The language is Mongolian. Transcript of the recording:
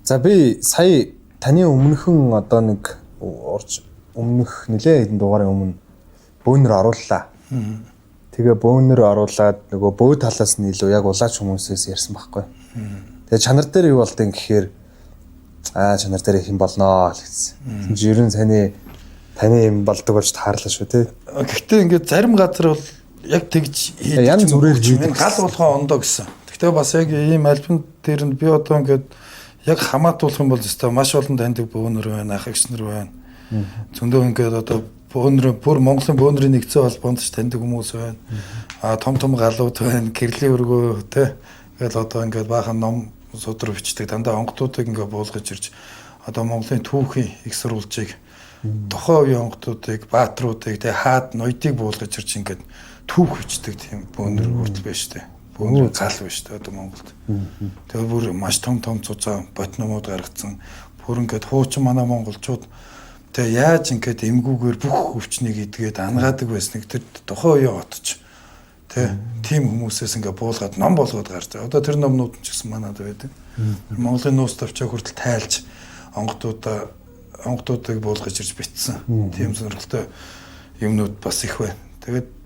За би сая таны өмнөхөн одоо нэг өмнөх нэлээ хэдэн дугаарын өмнө бөөнөр орууллаа. Тэгээ бөөнөр оруулаад нөгөө бөө талаас нь илүү яг улаач хүмүүсээс ярьсан байхгүй. Тэгээ чанар дээр юу болдیں гэхээр чанар дээр их юм болноо л гэсэн. Ер нь таны юм болдог болж таарлаа шүү те. Гэхдээ ингээд зарим газар бол яг тэгж янз бүрээр хийдэг. Гал болгоо ондоо гэсэн. Гэхдээ бас яг ийм альбом дээр нь би одоо ингээд яг хамаатуулах юм бол зөвхөн маш олон таньдаг бөөнөр байна, ах эгчнэр байна. Зөндөө ингээд одоо бүр Монголын бөөнрийн нэгдсэн холбоонд ч таньдаг хүмүүс байна. Том галууд байна, гэрлийн өргөө те. Тэгэл одоо ингээд баахан ном судар бичдэг дандаа онгодуудыг ингээд буулгаж ирж одоо Монголын түүхийн их сурвалжийг тухайн үеийн онгодуудыг, баатруудыг те хаад ноёдыг буулгаж ирж ингээд түүх бичдэг тийм бөөнөр хүртэл байна шүү дээ. Бөөнөр гал байна шүү дээ одоо Монголд. Тэгээ бүр маш том цуцаа ботномууд гаргацсан. Бүр ингээд хуучин манай монголчууд тэгээ яаж ингээд эмгүүгээр бүх өвчнийг идгээд ангаадаг байсныг тэр тухайн үеийн отч тийм хүмүүсээс ингээ буулгаад ном болгоод гарч. Одоо тэр номнууд ч гэсэн манад байдаг. Монголын нуус тавчаа хүртэл тайлж онгодуудыг буулгаж ирж битсэн. Тийм сонирхолтой юмнууд бас их байна. Тэгээд